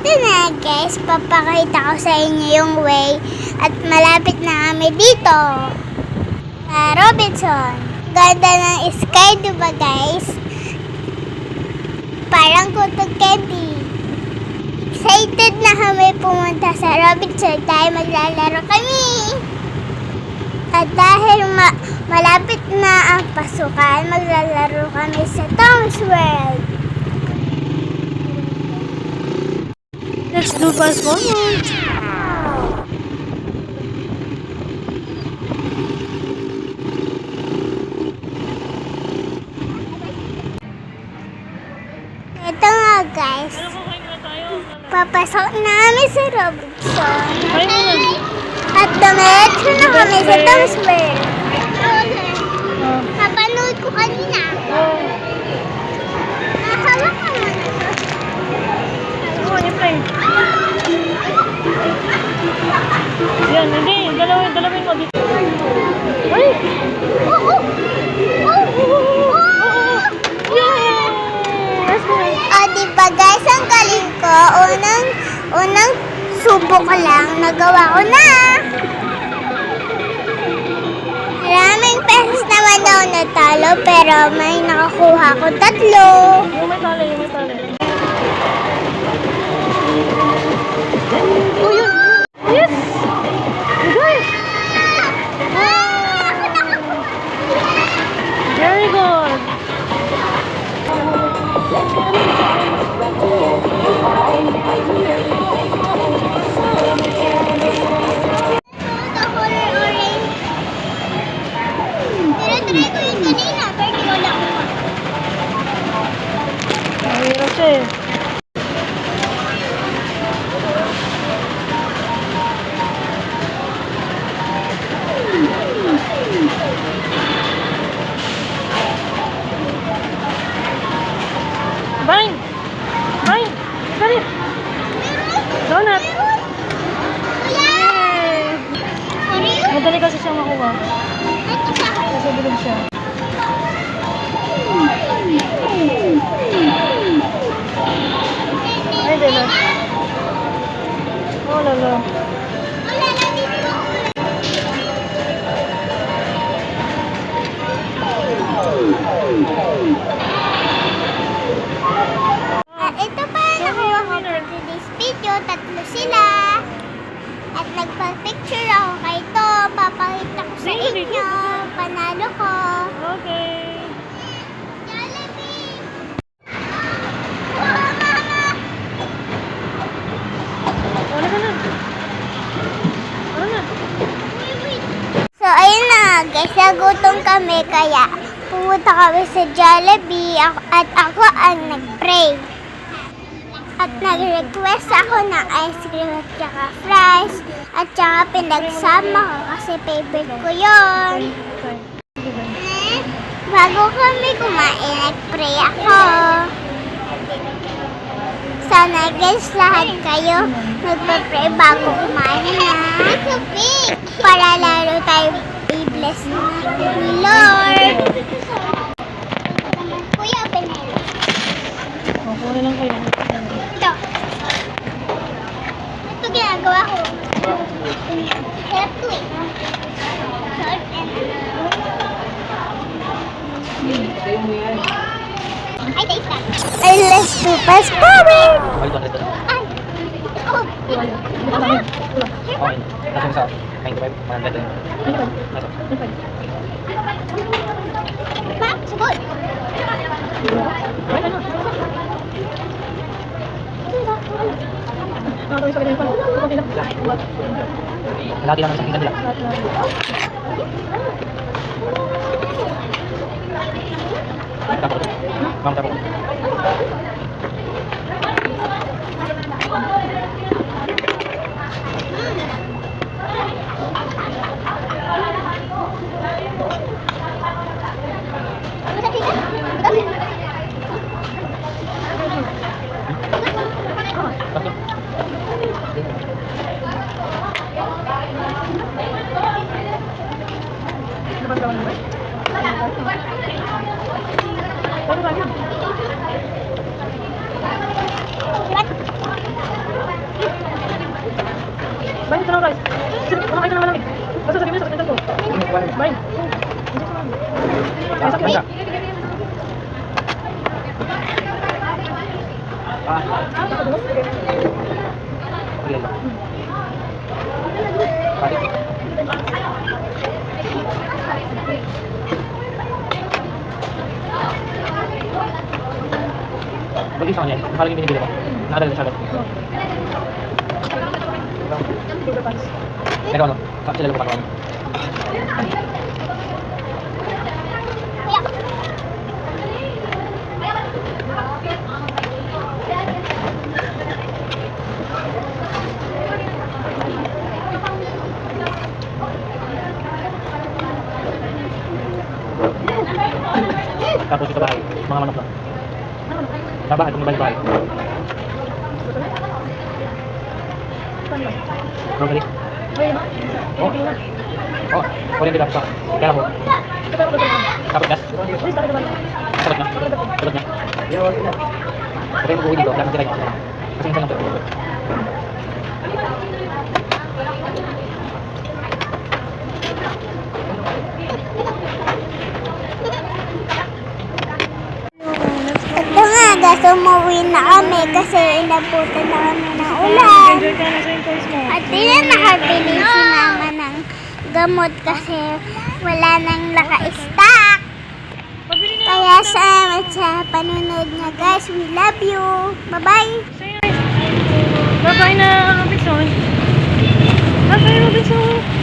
Ito na guys, papakita ko sa inyo yung way at malapit na kami dito sa Robinson. Ganda ng sky, diba guys? Parang kutog candy. Excited na kami pumunta sa Robinson dahil maglalaro kami. At dahil malapit na ang pasukan, maglalaro kami sa Tom's World. Let's do fast forward. Ito nga guys, papasok na kami sa Robinson. At dumiretso na kami sa Tom's World. Napanood ko kanina. Nakakala ka mo na to. Yan, hindi. Dalawin mo dito. Ay! Diba guys, ang galing ko. Unang subok ko lang, nagawa ko na. Maraming pesos naman daw natalo, pero may nakakuha ko 3. Yung may tali. Oh, yun! Yes! Good! Very good! The color orange. Pero try ko yung kanina, pero di ko nakuha. Mahirap siya eh. Bang! Dali! Donut! Yay! Madali kasi siya makuha. Kasi bilog siya. Ay, donut. Oh, lalo. Ito pa nakuha ko for today's video. 3 sila. At nagpa-picture ako kay Tom. Papakita ko sa inyo. Panalo ko. Okay. Jollibee! Wala ka na. So, ayun na guys. Nagutom kami. Kaya pumunta kami sa Jollibee. At ako ang nag-pray. At nag-request ako ng ice cream at saka fries. At saka pinagsama ko kasi favorite ko yun. Bago kami kumain, nag-pray ako. Sana guys, lahat kayo magpa-pray bago kumain na. Para lalo tayo i-bless ni Lord. Kuya, pinay. Kuha lang kayo. Ito. Ito ginagawa ko. Sarap to eh. Salt and ay, taste ka. Ay, let's do fast forward. Ay. Oh. Okay. Kasi sa 95, 100 lang. Pa, sugod. Lagi lang ang sakitan nila. Tapos. Ma'am, tapos. Kumain ka naman lang eh. Basta sabihin mo sa kapitan ko. Bye. Sakit lang ka. Sige lang. Balik. Balik sa kanya. Mahal yung binibili ko. Nakadala siya agad. Pero ano? Sila lang patawa. Tapos ito bahay. Mga manok lang. Babahay, kung bahay. Broccoli. Oh. Oh, kunin din ako. Kaya mo. Kapit gas. Kapit na. Kapit na. Kapit mo buhay dito. Wala nang tira niya. Kasi minsan lang po. Ito nga, guys, umuwi na kami kasi inabutan na kami ng ulan. Enjoy ka na sa yung toys mo. At din na nakabili si mama ng gamot kasi wala nang naka-stock. Pabili na. Kaya salamat sa panunod niya, guys. We love you. Bye-bye. Bye-bye na, Robinson. Bye-bye, Robinson.